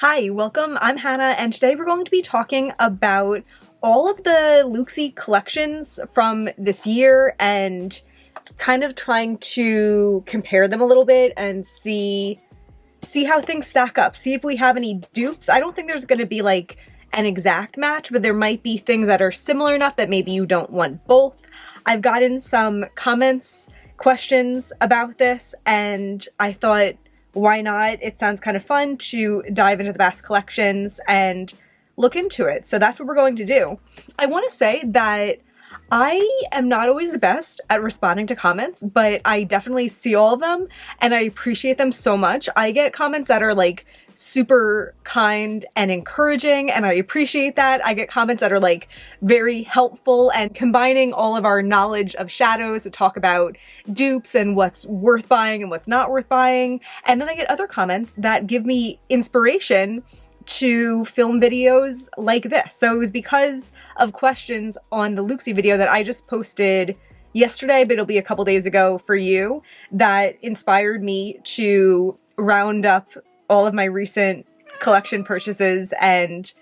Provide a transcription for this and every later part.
Hi, welcome. I'm Hannah, and today we're going to be talking about all of the Looxi collections from this year and kind of trying to compare them a little bit and see how things stack up. See if we have any dupes. I don't think there's going to be like an exact match, but there might be things that are similar enough that maybe you don't want both. I've gotten some questions about this, and I thought, why not? It sounds kind of fun to dive into the past collections and look into it. So that's what we're going to do. I want to say that I am not always the best at responding to comments, but I definitely see all of them and I appreciate them so much. I get comments that are like super kind and encouraging, and I appreciate that. I get comments that are like very helpful and combining all of our knowledge of shadows to talk about dupes and what's worth buying and what's not worth buying. And then I get other comments that give me inspiration to film videos like this. So it was because of questions on the Looxi video that I just posted yesterday, but it'll be a couple days ago for you, that inspired me to round up all of my recent collection purchases and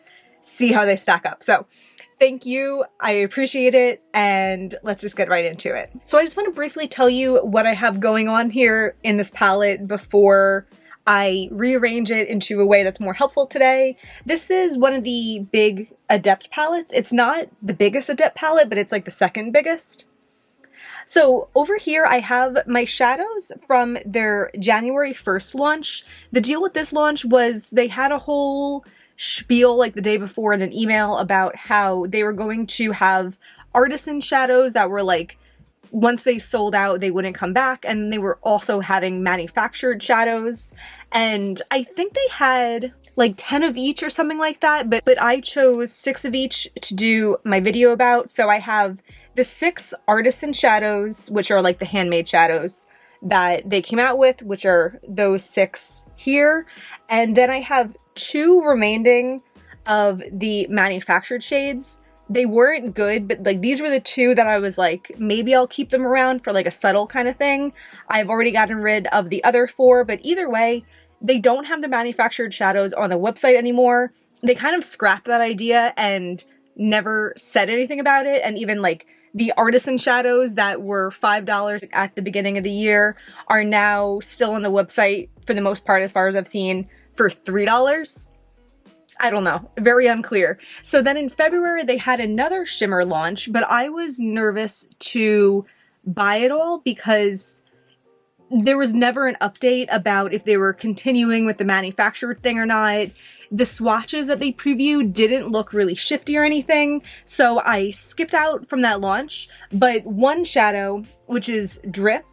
see how they stack up. So thank you, I appreciate it, and let's just get right into it. So I just want to briefly tell you what I have going on here in this palette before I rearrange it into a way that's more helpful today. This is one of the big Adept palettes. It's not the biggest Adept palette, but it's like the second biggest. So over here I have my shadows from their January 1st launch. The deal with this launch was they had a whole spiel like the day before in an email about how they were going to have Artisan shadows that were like, once they sold out, they wouldn't come back. And they were also having manufactured shadows. And I think they had like 10 of each or something like that. But I chose 6 of each to do my video about. So I have the 6 Artisan shadows, which are like the handmade shadows that they came out with, which are those 6 here. And then I have 2 remaining of the manufactured shades. They weren't good, but like these were the 2 that I was like, maybe I'll keep them around for like a subtle kind of thing. I've already gotten rid of the other 4, but either way, they don't have the manufactured shadows on the website anymore. They kind of scrapped that idea and never said anything about it. And even like the Artisan shadows that were $5 at the beginning of the year are now still on the website for the most part, as far as I've seen, for $3. I don't know, very unclear. So then in February, they had another shimmer launch, but I was nervous to buy it all because there was never an update about if they were continuing with the manufactured thing or not. The swatches that they previewed didn't look really shifty or anything, so I skipped out from that launch. But one shadow, which is Drip,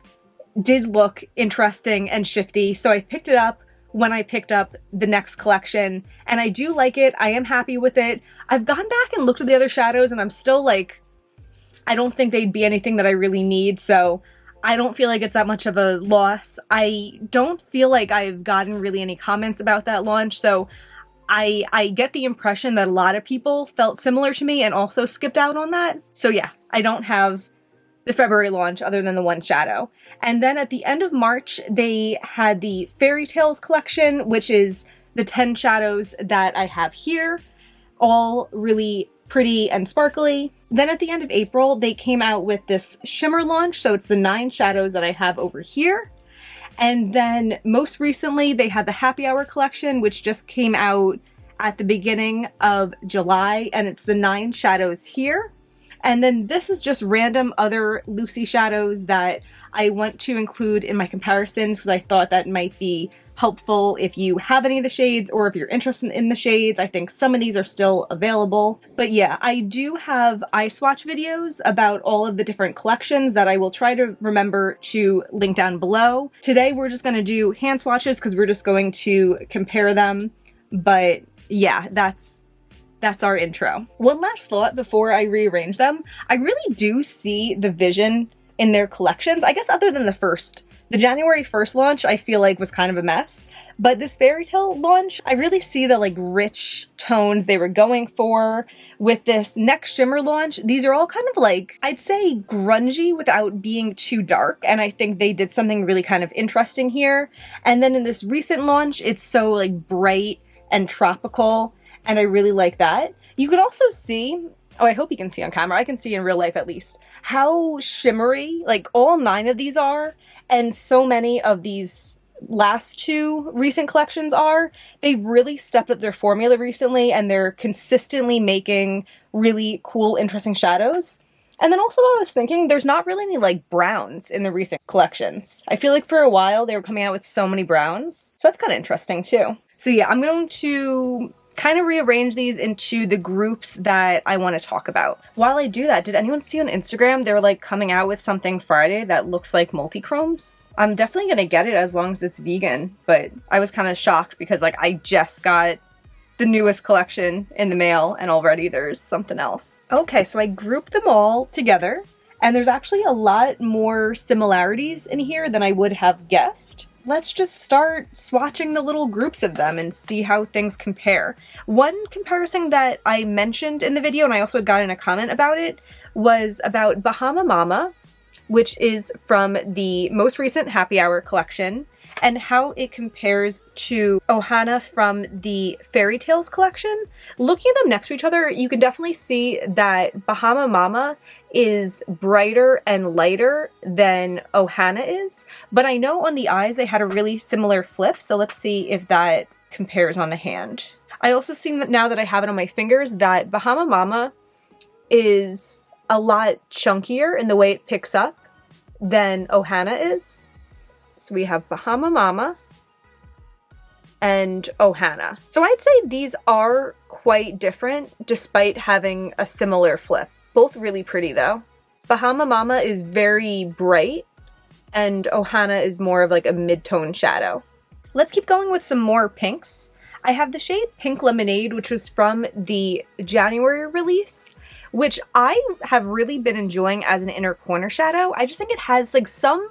did look interesting and shifty, so I picked it up when I picked up the next collection, and I do like it. I am happy with it. I've gone back and looked at the other shadows, and I'm still like, I don't think they'd be anything that I really need, so I don't feel like it's that much of a loss. I don't feel like I've gotten really any comments about that launch, so I get the impression that a lot of people felt similar to me and also skipped out on that. So yeah, I don't have the February launch other than the one shadow. And then at the end of March, they had the Fairy Tales collection, which is the 10 shadows that I have here, all really pretty and sparkly. Then at the end of April, they came out with this shimmer launch, so it's the 9 shadows that I have over here. And then most recently, they had the Happy Hour collection, which just came out at the beginning of July, and it's the 9 shadows here. And then this is just random other Looxi shadows that I want to include in my comparisons because I thought that might be helpful if you have any of the shades or if you're interested in the shades. I think some of these are still available. But yeah, I do have eye swatch videos about all of the different collections that I will try to remember to link down below. Today we're just going to do hand swatches because we're just going to compare them. But yeah, that's our intro. One last thought before I rearrange them. I really do see the vision in their collections, I guess other than the first. The January 1st launch I feel like was kind of a mess, but this Fairy Tale launch, I really see the like rich tones they were going for. With this next shimmer launch, these are all kind of like, I'd say grungy without being too dark, and I think they did something really kind of interesting here. And then in this recent launch, it's so like bright and tropical, and I really like that. You can also see, oh, I hope you can see on camera, I can see in real life at least, how shimmery, like all 9 of these are, and so many of these last 2 recent collections are. They've really stepped up their formula recently, and they're consistently making really cool, interesting shadows. And then also I was thinking, there's not really any like browns in the recent collections. I feel like for a while they were coming out with so many browns. So that's kind of interesting too. So yeah, I'm going to kind of rearrange these into the groups that I want to talk about. While I do that, did anyone see on Instagram they were like coming out with something Friday that looks like multi-chromes? I'm definitely gonna get it as long as it's vegan, but I was kind of shocked because like I just got the newest collection in the mail and already there's something else. Okay, so I grouped them all together and there's actually a lot more similarities in here than I would have guessed. Let's just start swatching the little groups of them and see how things compare. One comparison that I mentioned in the video, and I also got in a comment about it, was about Bahama Mama, which is from the most recent Happy Hour collection, and how it compares to Ohana from the Fairy Tales collection. Looking at them next to each other, you can definitely see that Bahama Mama is brighter and lighter than Ohana is, but I know on the eyes they had a really similar flip, so let's see if that compares on the hand. I also see that now that I have it on my fingers that Bahama Mama is a lot chunkier in the way it picks up than Ohana is. So we have Bahama Mama and Ohana. So I'd say these are quite different despite having a similar flip. Both really pretty though. Bahama Mama is very bright and Ohana is more of like a mid-tone shadow. Let's keep going with some more pinks. I have the shade Pink Lemonade, which was from the January release, which I have really been enjoying as an inner corner shadow. I just think it has like some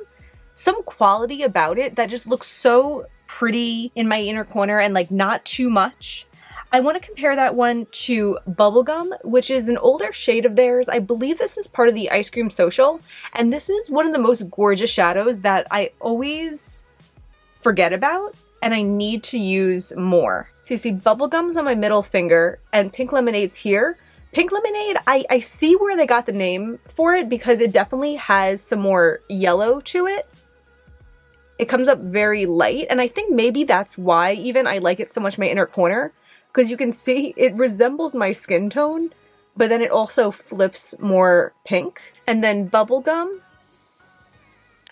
quality about it that just looks so pretty in my inner corner and like not too much. I want to compare that one to Bubblegum, which is an older shade of theirs. I believe this is part of the Ice Cream Social, and this is one of the most gorgeous shadows that I always forget about and I need to use more. So you see Bubblegum's on my middle finger and Pink Lemonade's here. Pink Lemonade, I see where they got the name for it because it definitely has some more yellow to it. It comes up very light, and I think maybe that's why even I like it so much in my inner corner, because you can see it resembles my skin tone, but then it also flips more pink. And then Bubblegum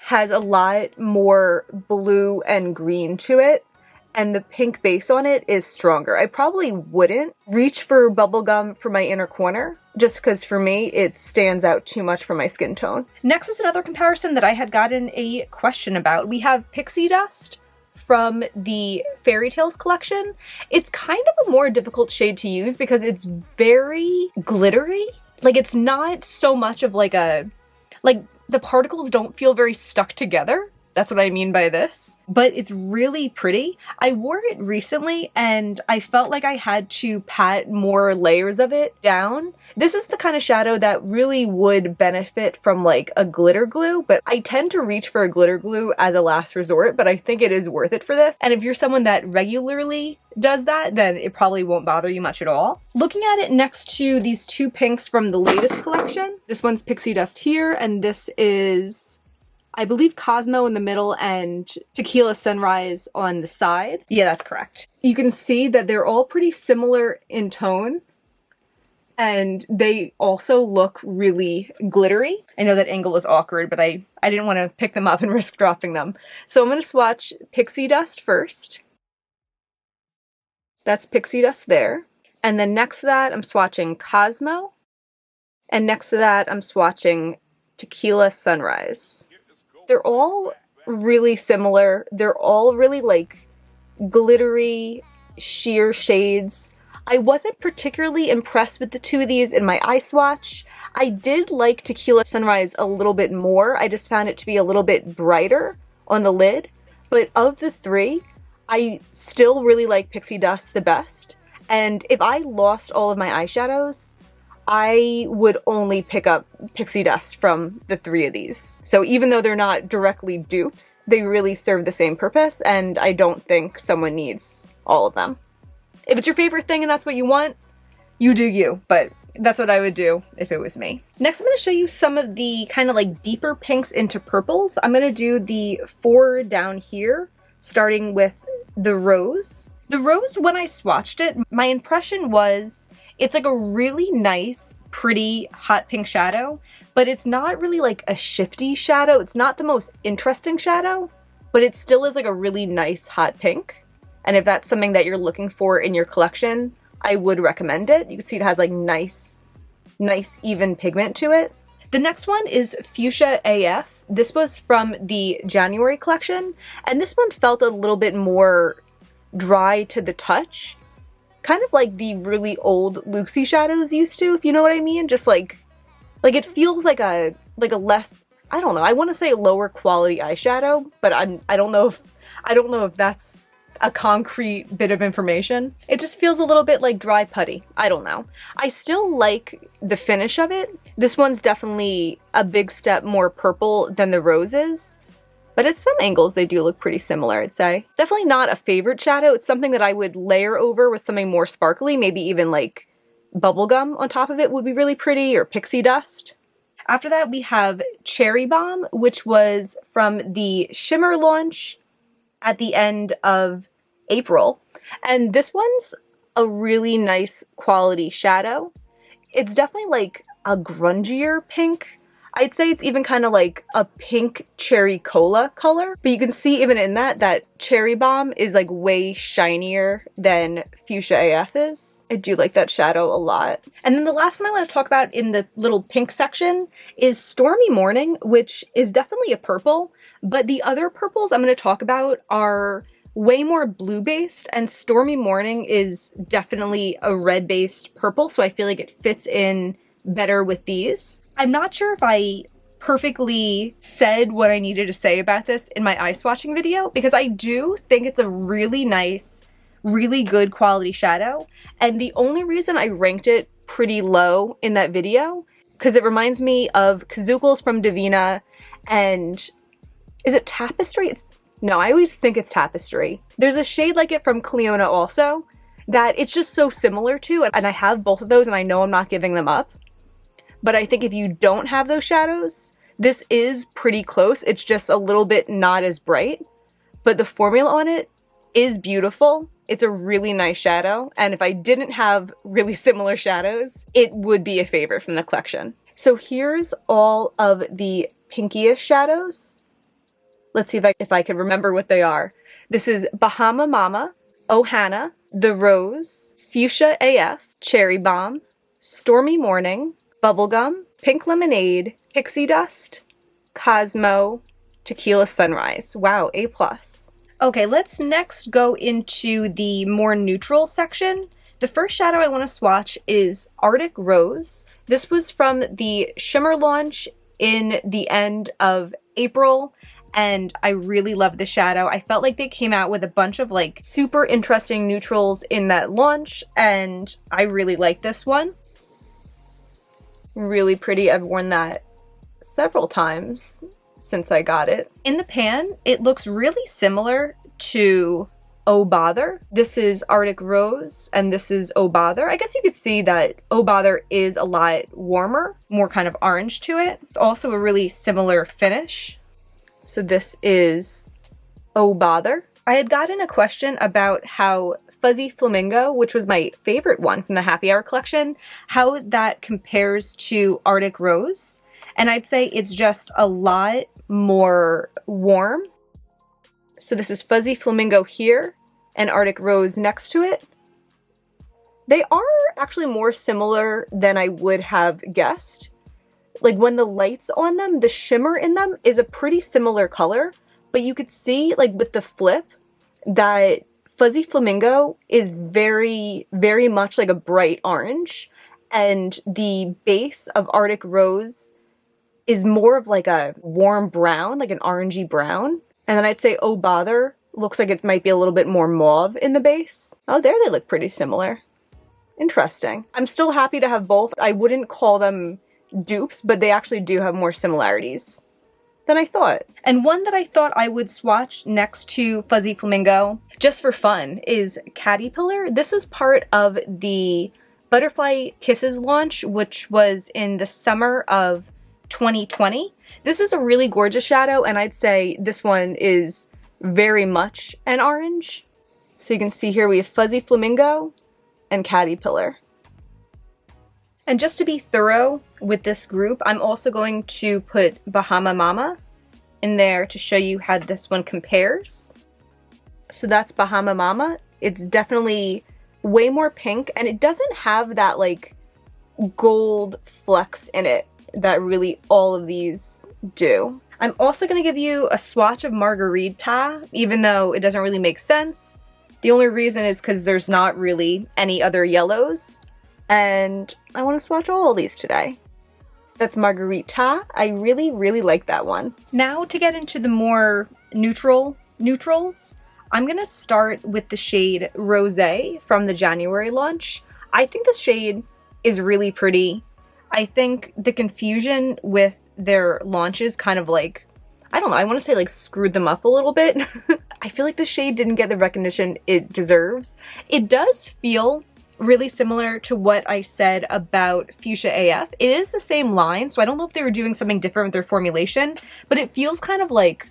has a lot more blue and green to it, and the pink base on it is stronger. I probably wouldn't reach for Bubblegum for my inner corner, just because for me, it stands out too much from my skin tone. Next is another comparison that I had gotten a question about. We have Pixie Dust from the Fairy Tales collection. It's kind of a more difficult shade to use because it's very glittery. Like, it's not so much of like a, like, the particles don't feel very stuck together. That's what I mean by this. But it's really pretty. I wore it recently and I felt like I had to pat more layers of it down. This is the kind of shadow that really would benefit from like a glitter glue, but I tend to reach for a glitter glue as a last resort, but I think it is worth it for this. And if you're someone that regularly does that, then it probably won't bother you much at all. Looking at it next to these 2 pinks from the latest collection, this one's Pixie Dust here, and this is, I believe, Cosmo in the middle and Tequila Sunrise on the side. Yeah, that's correct. You can see that they're all pretty similar in tone, and they also look really glittery. I know that angle was awkward, but I didn't want to pick them up and risk dropping them. So I'm going to swatch Pixie Dust first. That's Pixie Dust there. And then next to that, I'm swatching Cosmo. And next to that, I'm swatching Tequila Sunrise. They're all really similar. They're all really like glittery, sheer shades. I wasn't particularly impressed with the 2 of these in my eye swatch. I did like Tequila Sunrise a little bit more. I just found it to be a little bit brighter on the lid. But of the 3, I still really like Pixie Dust the best. And if I lost all of my eyeshadows, I would only pick up Pixie Dust from the 3 of these. So even though they're not directly dupes, they really serve the same purpose, and I don't think someone needs all of them. If it's your favorite thing and that's what you want, you do you, but that's what I would do if it was me. Next, I'm going to show you some of the kind of like deeper pinks into purples. I'm going to do the 4 down here, starting with the rose. The rose, when I swatched it, my impression was it's like a really nice, pretty hot pink shadow, but it's not really like a shifty shadow. It's not the most interesting shadow, but it still is like a really nice hot pink. And if that's something that you're looking for in your collection, I would recommend it. You can see it has like nice even pigment to it. The next one is Fuchsia AF. This was from the January collection, and this one felt a little bit more dry to the touch. Kind of like the really old Looxi shadows used to, if you know what I mean. Just like it feels like a less, I don't know, I want to say lower quality eyeshadow, but I don't know if that's a concrete bit of information. It just feels a little bit like dry putty. I don't know. I still like the finish of it. This one's definitely a big step more purple than the roses, but at some angles they do look pretty similar, I'd say. Definitely not a favorite shadow. It's something that I would layer over with something more sparkly, maybe even like bubblegum on top of it would be really pretty, or pixie dust. After that we have Cherry Bomb, which was from the Shimmer launch at the end of April. And this one's a really nice quality shadow. It's definitely like a grungier pink. I'd say it's even kind of like a pink cherry cola color, but you can see even in that Cherry Bomb is like way shinier than Fuchsia AF is. I do like that shadow a lot. And then the last one I want to talk about in the little pink section is Stormy Morning, which is definitely a purple, but the other purples I'm going to talk about are way more blue based, and Stormy Morning is definitely a red based purple, so I feel like it fits in better with these. I'm not sure if I perfectly said what I needed to say about this in my eye swatching video, because I do think it's a really nice, really good quality shadow, and the only reason I ranked it pretty low in that video, because it reminds me of Kazookles from Divina, and is it Tapestry? No, I always think it's Tapestry. There's a shade like it from Cleona also that it's just so similar to, and I have both of those and I know I'm not giving them up. But I think if you don't have those shadows, this is pretty close. It's just a little bit not as bright, but the formula on it is beautiful. It's a really nice shadow, and if I didn't have really similar shadows, it would be a favorite from the collection. So here's all of the pinkiest shadows. Let's see if I can remember what they are. This is Bahama Mama, Ohana, The Rose, Fuchsia AF, Cherry Bomb, Stormy Morning, Bubblegum, Pink Lemonade, Pixie Dust, Cosmo, Tequila Sunrise. Wow, A+. Okay, let's next go into the more neutral section. The first shadow I want to swatch is Arctic Rose. This was from the Shimmer launch in the end of April, and I really love the shadow. I felt like they came out with a bunch of like super interesting neutrals in that launch, and I really like this one. Really pretty. I've worn that several times since I got it. In the pan, it looks really similar to Oh Bother. This is Arctic Rose, and this is Oh Bother. I guess you could see that Oh Bother is a lot warmer, more kind of orange to it. It's also a really similar finish. So this is Oh Bother. I had gotten a question about how Fuzzy Flamingo, which was my favorite one from the Happy Hour collection, how that compares to Arctic Rose. And I'd say it's just a lot more warm. So this is Fuzzy Flamingo here and Arctic Rose next to it. They are actually more similar than I would have guessed. Like when the light's on them, the shimmer in them is a pretty similar color, but you could see like with the flip that Fuzzy Flamingo is very, very much like a bright orange, and the base of Arctic Rose is more of like a warm brown, like an orangey brown. And then I'd say Oh Bother looks like it might be a little bit more mauve in the base. Oh, there they look pretty similar. Interesting. I'm still happy to have both. I wouldn't call them dupes, but they actually do have more similarities. than I thought. And one that I thought I would swatch next to Fuzzy Flamingo, just for fun, is Catty-pillar. This was part of the Butterfly Kisses launch, which was in the summer of 2020. This is a really gorgeous shadow, and I'd say this one is very much an orange. So you can see here we have Fuzzy Flamingo and Catty-pillar. And just to be thorough with this group, I'm also going to put Bahama Mama in there to show you how this one compares. So that's Bahama Mama. It's definitely way more pink, and it doesn't have that like gold flecks in it that really all of these do. I'm also going to give you a swatch of Margarita, even though it doesn't really make sense. The only reason is because there's not really any other yellows, and I want to swatch all of these today. That's Margarita. I really, really like that one. Now to get into the more neutrals, I'm going to start with the shade Rosé from the January launch. I think this shade is really pretty. I think the confusion with their launches kind of like, I don't know, I want to say like screwed them up a little bit. I feel like the shade didn't get the recognition it deserves. It does feel really similar to what I said about Fuchsia AF. It is the same line, so I don't know if they were doing something different with their formulation, but it feels kind of like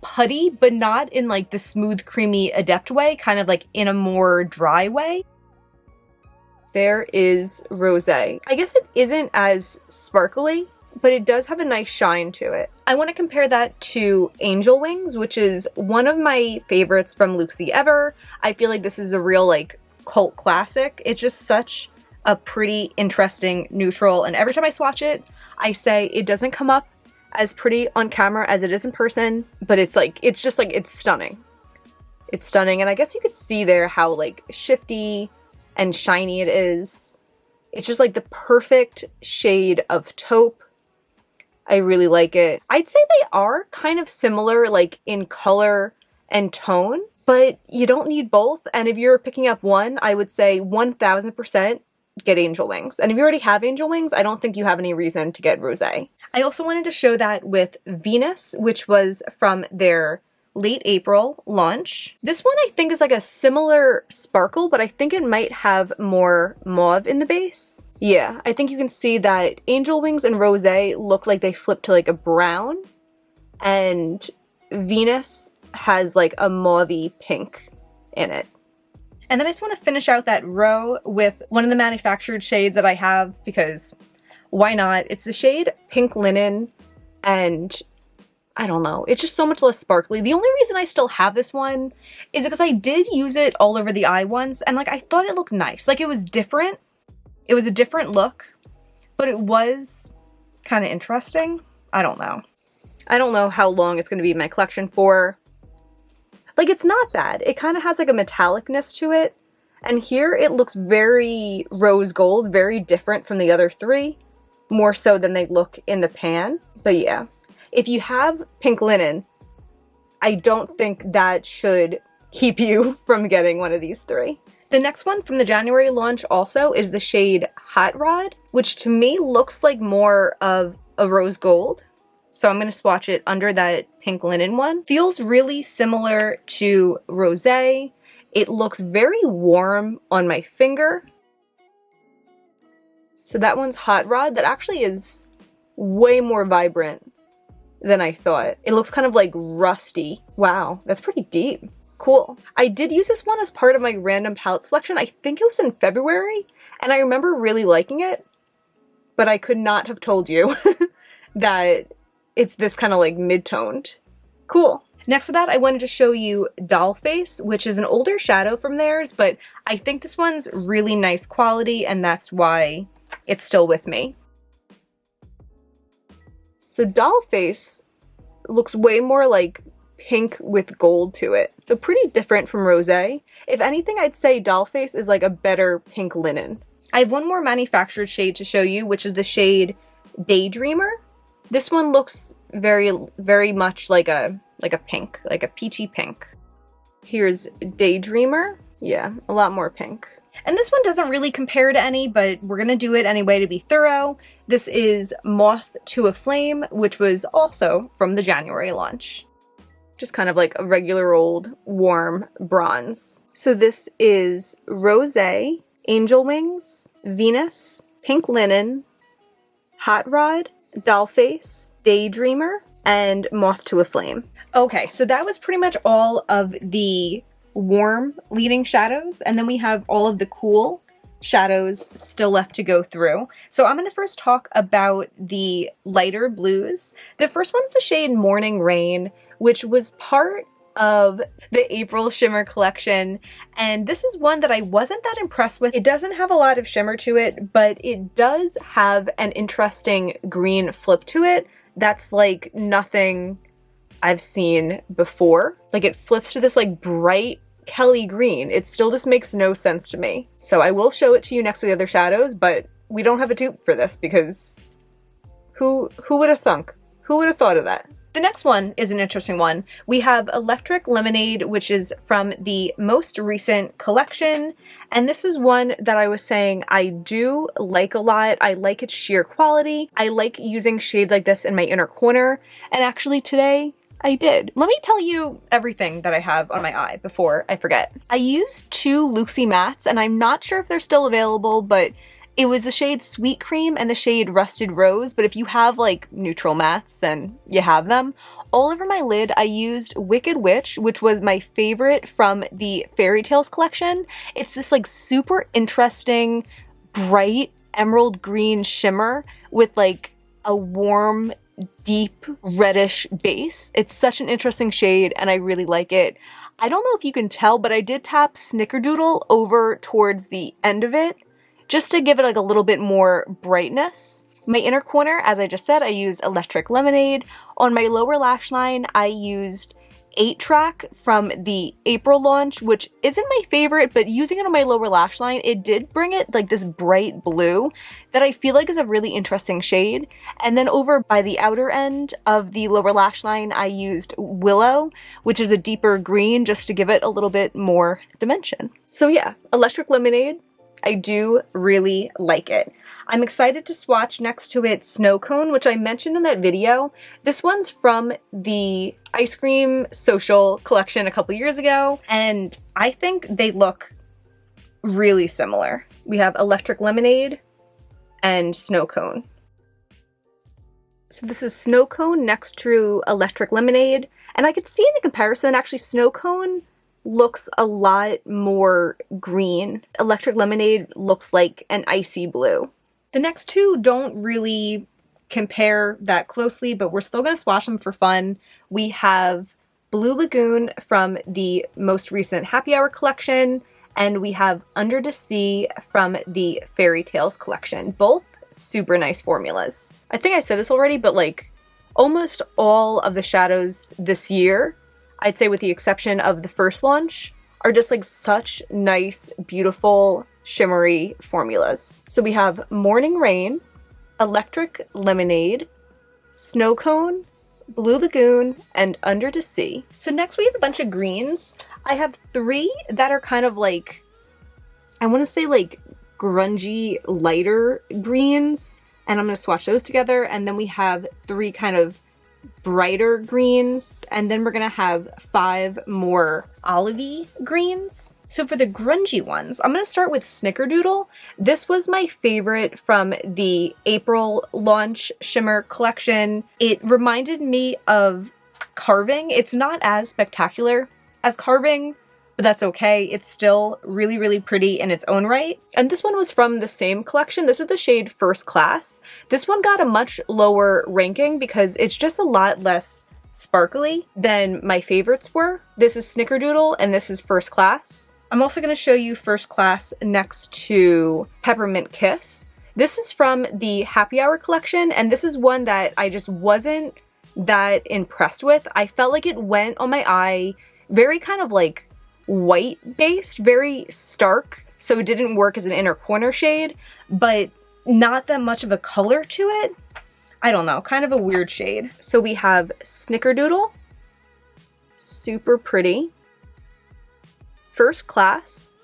putty, but not in like the smooth, creamy, adept way, kind of like in a more dry way. There is Rosé. I guess it isn't as sparkly, but it does have a nice shine to it. I want to compare that to Angel Wings, which is one of my favorites from Looxi ever. I feel like this is a real like cult classic. It's just such a pretty, interesting neutral, and every time I swatch it, I say it doesn't come up as pretty on camera as it is in person, but it's like, it's just like, it's stunning. It's stunning, and I guess you could see there how like shifty and shiny it is. It's just like the perfect shade of taupe. I really like it. I'd say they are kind of similar like in color and tone, but you don't need both. And if you're picking up one, I would say 1000% get Angel Wings. And if you already have Angel Wings, I don't think you have any reason to get Rosé. I also wanted to show that with Venus, which was from their late April launch. This one I think is like a similar sparkle, but I think it might have more mauve in the base. Yeah, I think you can see that Angel Wings and Rosé look like they flip to like a brown, and Venus has like a mauvey pink in it. And then I just want to finish out that row with one of the manufactured shades that I have, because why not? It's the shade Pink Linen, and I don't know, it's just so much less sparkly. The only reason I still have this one is because I did use it all over the eye once, and like I thought it looked nice. Like it was different. It was a different look, but it was kind of interesting. I don't know. I don't know how long it's going to be in my collection for. Like, it's not bad. It kind of has like a metallicness to it. And here it looks very rose gold, very different from the other three, more so than they look in the pan. But yeah, if you have Pink Linen, I don't think that should keep you from getting one of these three. The next one from the January launch also is the shade Hot Rod, which to me looks like more of a rose gold. So I'm going to swatch it under that Pink Linen one. Feels really similar to Rosé. It looks very warm on my finger. So that one's Hot Rod. That actually is way more vibrant than I thought. It looks kind of like rusty. Wow, that's pretty deep. Cool. I did use this one as part of my random palette selection. I think it was in February, and I remember really liking it, but I could not have told you that it's this kind of like mid-toned. Cool. Next to that, I wanted to show you Dollface, which is an older shadow from theirs, but I think this one's really nice quality, and that's why it's still with me. So Dollface looks way more like pink with gold to it. So pretty different from Rosé. If anything, I'd say Dollface is like a better Pink Linen. I have one more manufactured shade to show you, which is the shade Daydreamer. This one looks very, very much like a pink, like a peachy pink. Here's Daydreamer. Yeah, a lot more pink. And this one doesn't really compare to any, but we're gonna do it anyway to be thorough. This is Moth to a Flame, which was also from the January launch. Just kind of like a regular old warm bronze. So this is Rosé, Angel Wings, Venus, Pink Linen, Hot Rod, Dollface, Daydreamer, and Moth to a Flame. Okay, so that was pretty much all of the warm leading shadows, and then we have all of the cool shadows still left to go through. So I'm going to first talk about the lighter blues. The first one's the shade Morning Rain, which was part of the April shimmer collection, and this is one that I wasn't that impressed with. It doesn't have a lot of shimmer to it, but it does have an interesting green flip to it that's like nothing I've seen before. Like it flips to this like bright Kelly green. It still just makes no sense to me. So I will show it to you next to the other shadows, but we don't have a dupe for this because who would have thunk? Who would have thought of that? The next one is an interesting one. We have Electric Lemonade, which is from the most recent collection. And this is one that I was saying I do like a lot. I like its sheer quality. I like using shades like this in my inner corner. And actually today, I did. Let me tell you everything that I have on my eye before I forget. I used 2 Looxi mattes, and I'm not sure if they're still available, but it was the shade Sweet Cream and the shade Rusted Rose, but if you have like neutral mattes, then you have them. All over my lid, I used Wicked Witch, which was my favorite from the Fairy Tales collection. It's this like super interesting, bright emerald green shimmer with like a warm, deep reddish base. It's such an interesting shade and I really like it. I don't know if you can tell, but I did tap Snickerdoodle over towards the end of it just to give it like a little bit more brightness. My inner corner, as I just said, I used Electric Lemonade. On my lower lash line, I used 8-Track from the April launch, which isn't my favorite, but using it on my lower lash line, it did bring it like this bright blue that I feel like is a really interesting shade. And then over by the outer end of the lower lash line, I used Willow, which is a deeper green, just to give it a little bit more dimension. So yeah, Electric Lemonade, I do really like it. I'm excited to swatch next to it Snow Cone, which I mentioned in that video. This one's from the Ice Cream Social collection a couple years ago, and I think they look really similar. We have Electric Lemonade and Snow Cone. So this is Snow Cone next to Electric Lemonade, and I could see in the comparison, actually Snow Cone looks a lot more green. Electric Lemonade looks like an icy blue. The next two don't really compare that closely, but we're still going to swatch them for fun. We have Blue Lagoon from the most recent Happy Hour collection, and we have Under the Sea from the Fairy Tales collection. Both super nice formulas. I think I said this already, but like almost all of the shadows this year, I'd say with the exception of the first launch, are just like such nice, beautiful, shimmery formulas. So we have Morning Rain, Electric Lemonade, Snow Cone, Blue Lagoon, and Under the Sea. So next we have a bunch of greens. I have 3 that are kind of like, I want to say like grungy, lighter greens, and I'm going to swatch those together. And then we have 3 kind of brighter greens, and then we're gonna have 5 more olivey greens. So for the grungy ones, I'm gonna start with Snickerdoodle. This was my favorite from the April launch shimmer collection. It reminded me of Carving. It's not as spectacular as Carving, but that's okay. It's still really, really pretty in its own right. And this one was from the same collection. This is the shade First Class. This one got a much lower ranking because it's just a lot less sparkly than my favorites were. This is Snickerdoodle and this is First Class. I'm also going to show you First Class next to Peppermint Kiss. This is from the Happy Hour collection, and this is one that I just wasn't that impressed with. I felt like it went on my eye very kind of like white based, very stark, so it didn't work as an inner corner shade, but not that much of a color to it. I don't know, kind of a weird shade. So we have Snickerdoodle, super pretty. First Class,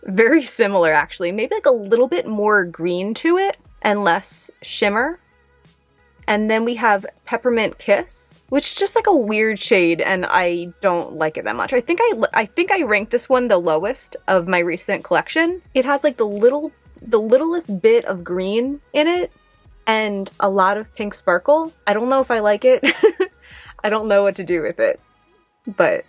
very similar actually, maybe like a little bit more green to it and less shimmer. And then we have Peppermint Kiss, which is just like a weird shade and I don't like it that much. I think I ranked this one the lowest of my recent collection. It has like the littlest bit of green in it and a lot of pink sparkle. I don't know if I like it. I don't know what to do with it. But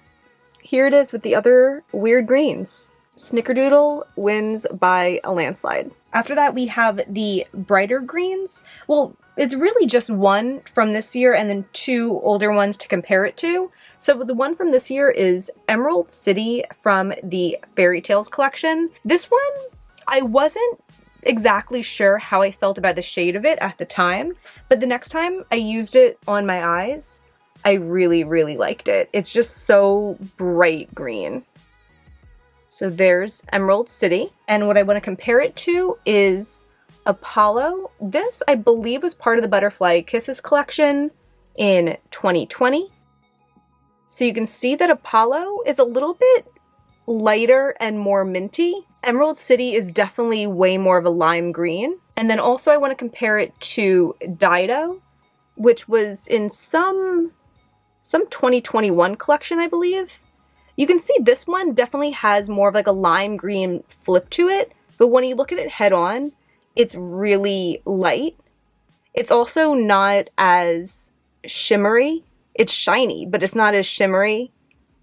here it is with the other weird greens. Snickerdoodle wins by a landslide. After that, we have the brighter greens. Well, it's really just one from this year and then two older ones to compare it to. So the one from this year is Emerald City from the Fairy Tales collection. This one, I wasn't exactly sure how I felt about the shade of it at the time, but the next time I used it on my eyes, I really, really liked it. It's just so bright green. So there's Emerald City. And what I want to compare it to is Apollo. This, I believe, was part of the Butterfly Kisses collection in 2020. So you can see that Apollo is a little bit lighter and more minty. Emerald City is definitely way more of a lime green. And then also I want to compare it to Dido, which was in some 2021 collection, I believe. You can see this one definitely has more of like a lime green flip to it, but when you look at it head on, it's really light. It's also not as shimmery. It's shiny, but it's not as shimmery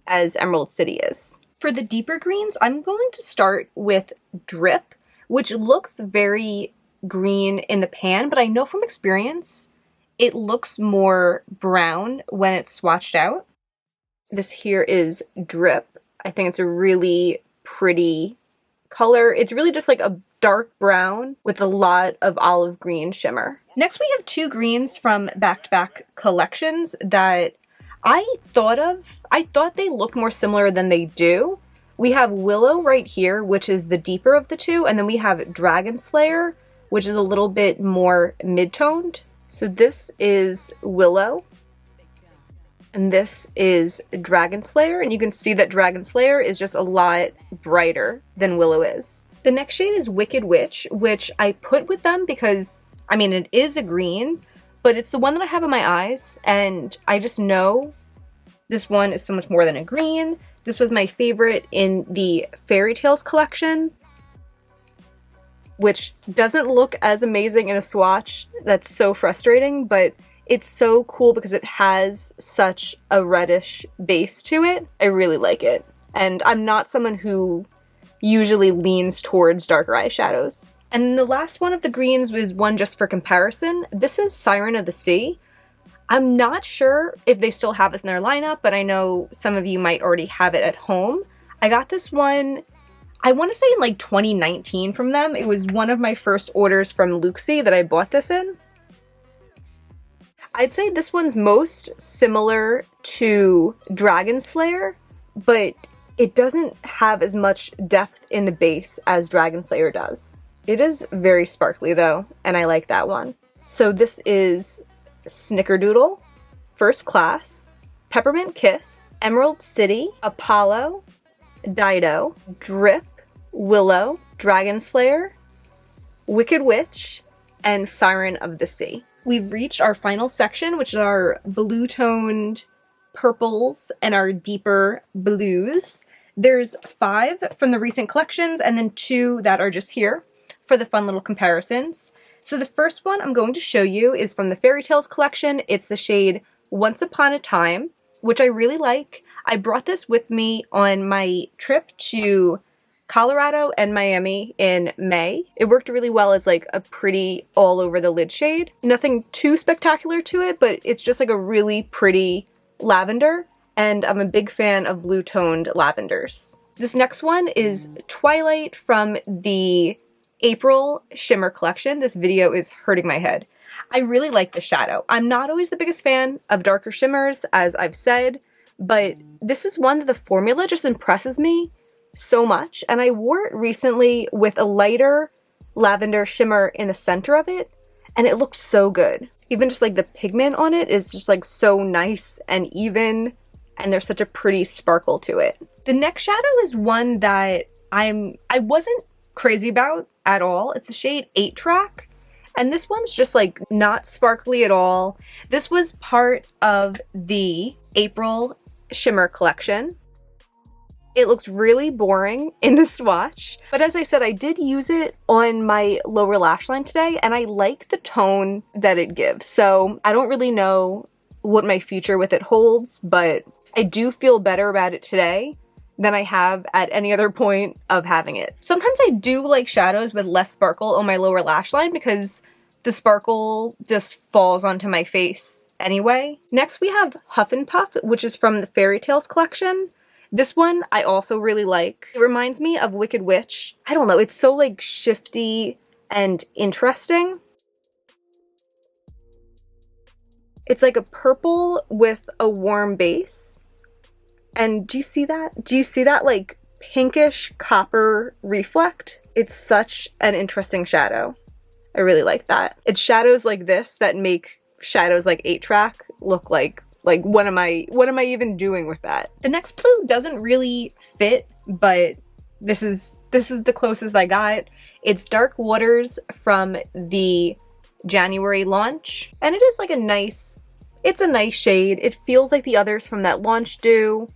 as Emerald City is. For the deeper greens, I'm going to start with Drip, which looks very green in the pan, but I know from experience, it looks more brown when it's swatched out. This here is Drip. I think it's a really pretty color. It's really just like a dark brown with a lot of olive green shimmer. Next we have two greens from back-to-back collections that I thought they looked more similar than they do. We have Willow right here, which is the deeper of the two, and then we have Dragon Slayer, which is a little bit more mid-toned. So this is Willow. And this is Dragon Slayer, and you can see that Dragon Slayer is just a lot brighter than Willow is. The next shade is Wicked Witch, which I put with them because, I mean, it is a green, but it's the one that I have in my eyes, and I just know this one is so much more than a green. This was my favorite in the Fairy Tales collection, which doesn't look as amazing in a swatch. That's so frustrating, but it's so cool because it has such a reddish base to it. I really like it. And I'm not someone who usually leans towards darker eyeshadows. And the last one of the greens was one just for comparison. This is Siren of the Sea. I'm not sure if they still have this in their lineup, but I know some of you might already have it at home. I got this one, I want to say in like 2019 from them. It was one of my first orders from Looxi that I bought this in. I'd say this one's most similar to Dragon Slayer, but it doesn't have as much depth in the base as Dragon Slayer does. It is very sparkly though, and I like that one. So this is Snickerdoodle, First Class, Peppermint Kiss, Emerald City, Apollo, Dido, Drip, Willow, Dragon Slayer, Wicked Witch, and Siren of the Sea. We've reached our final section, which is our blue-toned purples and our deeper blues. There's 5 from the recent collections and then 2 that are just here for the fun little comparisons. So the first one I'm going to show you is from the Fairy Tales collection. It's the shade Once Upon a Time, which I really like. I brought this with me on my trip to Colorado and Miami in May. It worked really well as like a pretty all over the lid shade. Nothing too spectacular to it, but it's just like a really pretty lavender, and I'm a big fan of blue toned lavenders. This next one is Twilight from the April Shimmer collection. This video is hurting my head. I really like the shadow. I'm not always the biggest fan of darker shimmers, as I've said, but this is one that the formula just impresses me so much, and I wore it recently with a lighter lavender shimmer in the center of it, and it looked so good. Even just like the pigment on it is just like so nice and even, and there's such a pretty sparkle to it. The next shadow is one that I wasn't crazy about at all. It's the shade 8 Track. And this one's just like not sparkly at all. This was part of the April shimmer collection. It looks really boring in the swatch, but as I said, I did use it on my lower lash line today and I like the tone that it gives. So I don't really know what my future with it holds, but I do feel better about it today than I have at any other point of having it. Sometimes I do like shadows with less sparkle on my lower lash line because the sparkle just falls onto my face anyway. Next we have Huff and Puff, which is from the Fairy Tales collection. This one I also really like. It reminds me of Wicked Witch. I don't know, it's so like shifty and interesting. It's like a purple with a warm base. And do you see that? Do you see that like pinkish copper reflect? It's such an interesting shadow. I really like that. It's shadows like this that make shadows like 8 Track look like what am I even doing with that? The next blue doesn't really fit, but this is the closest I got. It's Dark Waters from the January launch, and it is like it's a nice shade. It feels like the others from that launch do.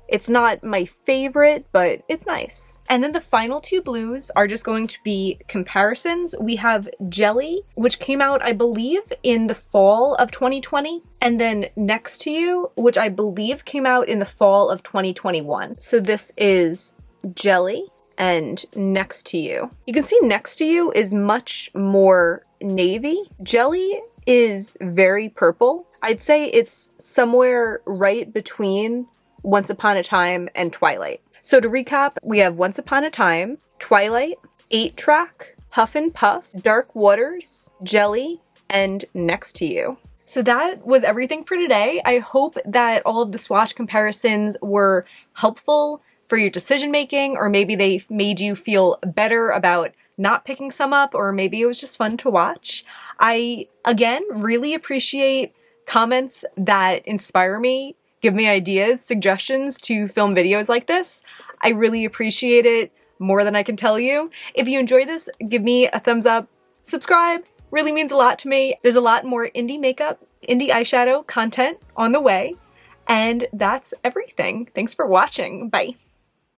It's not my favorite, but it's nice. And then the final 2 blues are just going to be comparisons. We have Jelly, which came out, I believe, in the fall of 2020. And then Next to You, which I believe came out in the fall of 2021. So this is Jelly and Next to You. You can see Next to You is much more navy. Jelly is very purple. I'd say it's somewhere right between Once Upon a Time and Twilight. So to recap, we have Once Upon a Time, Twilight, 8 Track, Huff and Puff, Dark Waters, Jelly, and Next to You. So that was everything for today. I hope that all of the swatch comparisons were helpful for your decision making, or maybe they made you feel better about not picking some up, or maybe it was just fun to watch. I, again, really appreciate comments that inspire me, give me ideas, suggestions to film videos like this. I really appreciate it more than I can tell you. If you enjoy this, give me a thumbs up, subscribe, really means a lot to me. There's a lot more indie makeup, indie eyeshadow content on the way, and that's everything. Thanks for watching. Bye.